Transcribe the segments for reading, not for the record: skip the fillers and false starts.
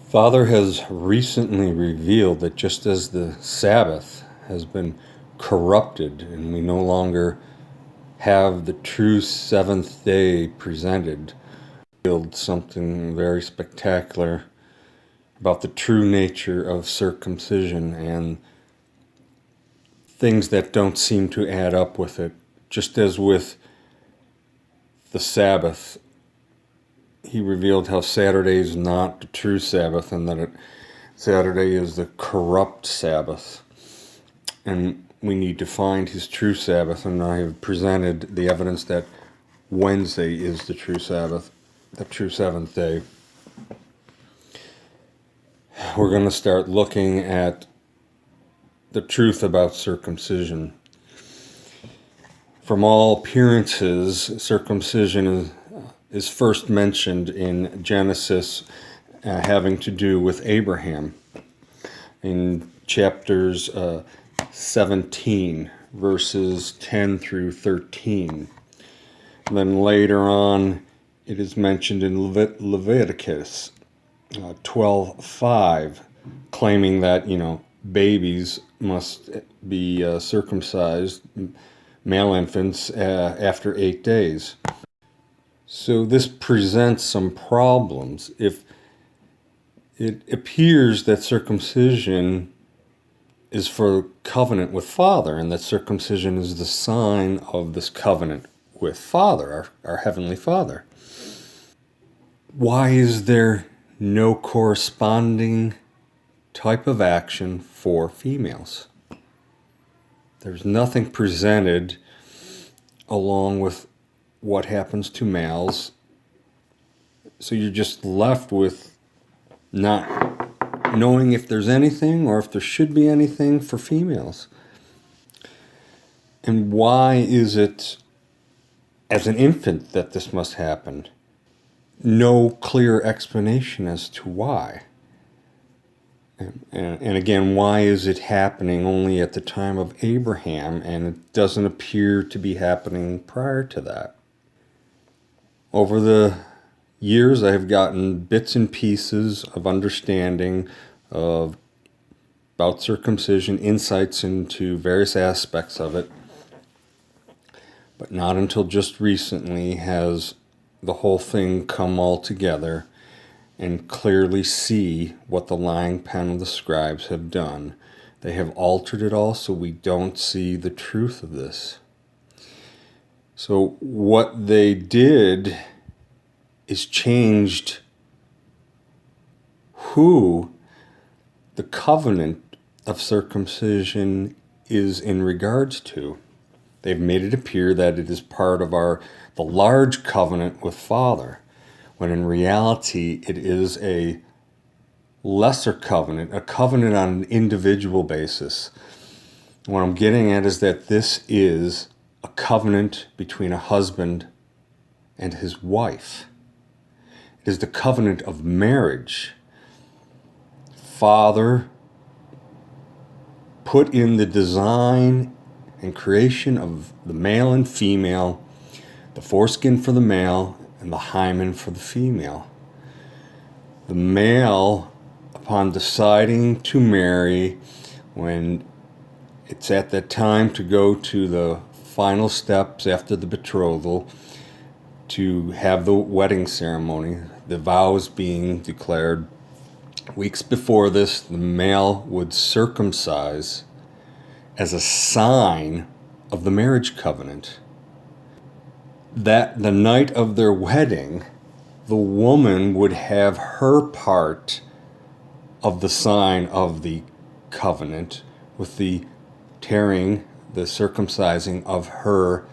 Father has recently revealed that just as the Sabbath has been corrupted and we no longer have the true seventh day presented, revealed something very spectacular about the true nature of circumcision and things that don't seem to add up with it. Just as with the Sabbath, he revealed how Saturday is not the true Sabbath and that Saturday is the corrupt Sabbath. And we need to find his true Sabbath, and I have presented the evidence that Wednesday is the true Sabbath, the true seventh day. We're going to start looking at the truth about circumcision. From all appearances, circumcision is first mentioned in Genesis, having to do with Abraham in chapters 17, verses 10 through 13. And then later on, it is mentioned in Leviticus 12:5, claiming that, babies must be circumcised, male infants, after 8 days. So this presents some problems. If it appears that circumcision is for covenant with Father, and that circumcision is the sign of this covenant with Father, our Heavenly Father, why is there no corresponding type of action for females? There's nothing presented along with what happens to males, so you're just left with not knowing if there's anything or if there should be anything for females. And why is it as an infant that this must happen? No clear explanation as to why. And again, why is it happening only at the time of Abraham, and it doesn't appear to be happening prior to that? Over the years, I have gotten bits and pieces of understanding about circumcision, insights into various aspects of it, but not until just recently has the whole thing come all together and clearly see what the lying pen of the scribes have done. They have altered it all so we don't see the truth of this. So what they did is changed who the covenant of circumcision is in regards to. They've made it appear that it is part of the large covenant with Father, when in reality it is a lesser covenant, a covenant on an individual basis. What I'm getting at is that this is a covenant between a husband and his wife. It is the covenant of marriage. Father put in the design and creation of the male and female, the foreskin for the male and the hymen for the female. The male, upon deciding to marry, when it's at that time to go to the final steps after the betrothal, to have the wedding ceremony, the vows being declared, weeks before this, the male would circumcise as a sign of the marriage covenant. That the night of their wedding, the woman would have her part of the sign of the covenant with the tearing, the circumcising of her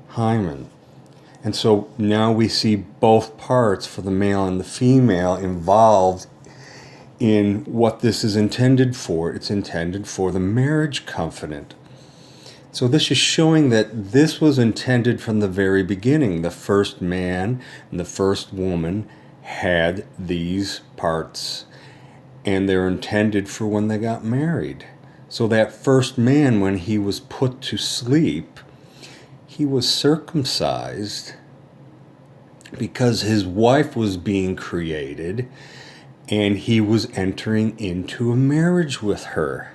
hymen. And so now we see both parts, for the male and the female, involved in what this is intended for. It's intended for the marriage covenant. So this is showing that this was intended from the very beginning. The first man and the first woman had these parts, and they're intended for when they got married. So that first man, when he was put to sleep, he was circumcised because his wife was being created, and he was entering into a marriage with her.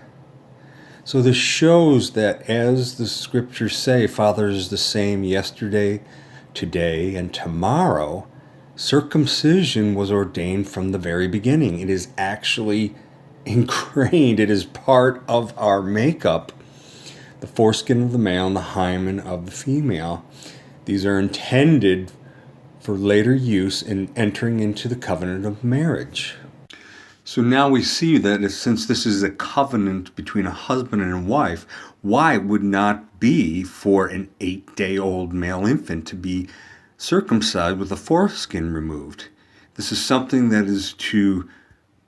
So this shows that, as the scriptures say, Father is the same yesterday, today, and tomorrow. Circumcision was ordained from the very beginning. It is actually ingrained. It is part of our makeup. The foreskin of the male and the hymen of the female. These are intended for later use in entering into the covenant of marriage. So now we see that since this is a covenant between a husband and a wife, why it would not be for an 8-day-old male infant to be circumcised with the foreskin removed? This is something that is to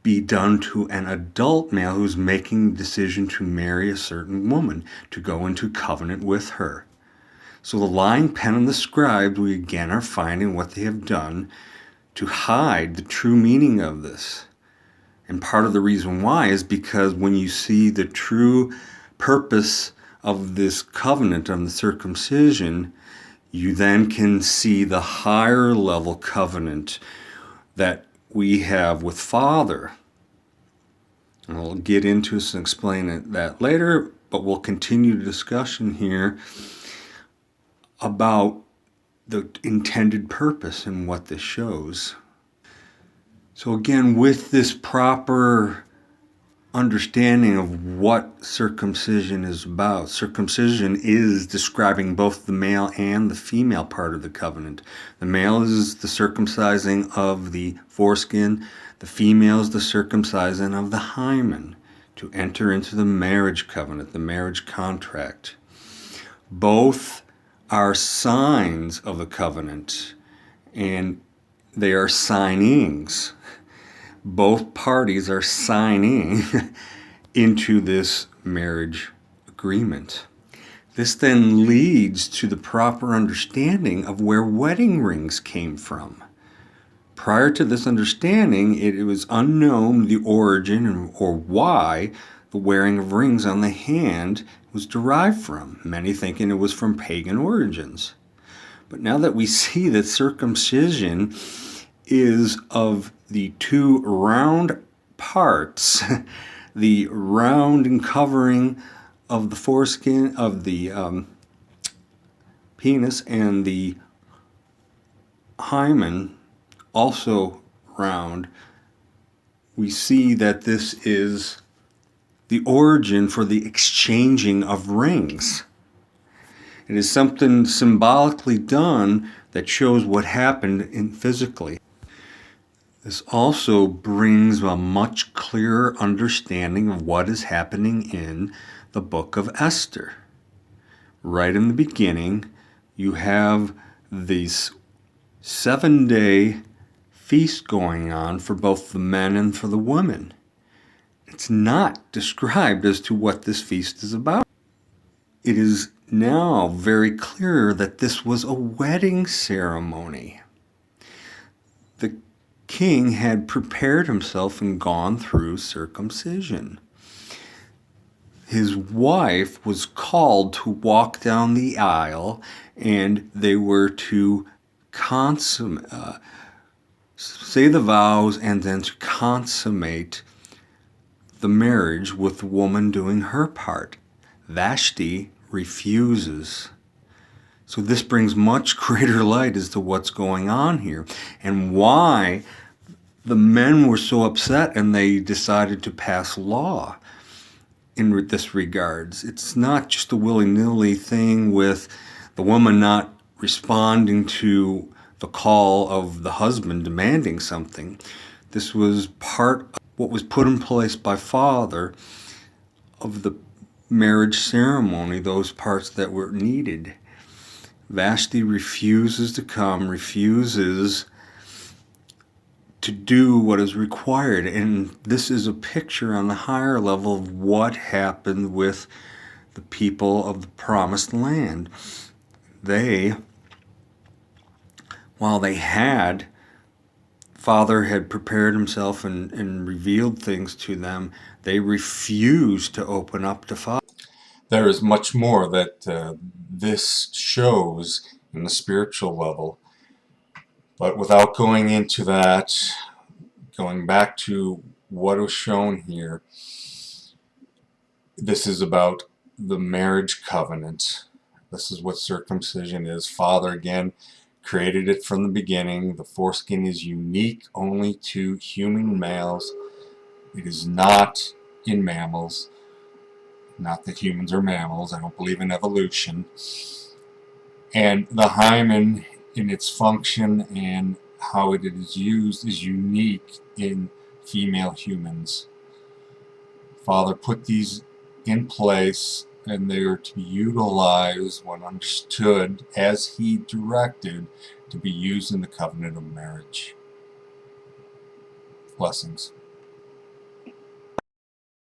be done to an adult male who's making the decision to marry a certain woman, to go into covenant with her. So the lying pen and the scribes, we again are finding what they have done to hide the true meaning of this. And part of the reason why is because when you see the true purpose of this covenant on the circumcision, you then can see the higher level covenant that we have with Father. And I'll get into this and explain that later, but we'll continue the discussion here about the intended purpose and what this shows. So again, with this proper understanding of what circumcision is about, circumcision is describing both the male and the female part of the covenant. The male is the circumcising of the foreskin, the female is the circumcising of the hymen to enter into the marriage covenant, the marriage contract. Both are signs of the covenant, and they are signings. Both parties are signing into this marriage agreement. This then leads to the proper understanding of where wedding rings came from. Prior to this understanding, it was unknown the origin or why the wearing of rings on the hand was derived from, many thinking it was from pagan origins. But now that we see that circumcision is of the two round parts, the round and covering of the foreskin of the penis and the hymen, also round, we see that this is the origin for the exchanging of rings. It is something symbolically done that shows what happened physically. This also brings a much clearer understanding of what is happening in the book of Esther. Right in the beginning, you have this 7-day feast going on for both the men and for the women. It's not described as to what this feast is about. It is now very clear that this was a wedding ceremony. The king had prepared himself and gone through circumcision. His wife was called to walk down the aisle, and they were to say the vows and then to consummate the marriage with the woman doing her part. Vashti refuses. So this brings much greater light as to what's going on here and why the men were so upset and they decided to pass law in this regards. It's not just a willy-nilly thing with the woman not responding to the call of the husband demanding something. This was part of what was put in place by Father of the marriage ceremony, those parts that were needed. Vashti refuses to come, refuses to do what is required. And this is a picture on the higher level of what happened with the people of the promised land. While Father had prepared himself and revealed things to them, they refused to open up to Father. There is much more that this shows in the spiritual level. But without going into that, going back to what was shown here, this is about the marriage covenant. This is what circumcision is. Father, again, created it from the beginning. The foreskin is unique only to human males. It is not in mammals. Not that humans are mammals. I don't believe in evolution. And the hymen, in its function and how it is used, is unique in female humans. Father put these in place, and they are to be utilized when understood as He directed, to be used in the covenant of marriage. Blessings.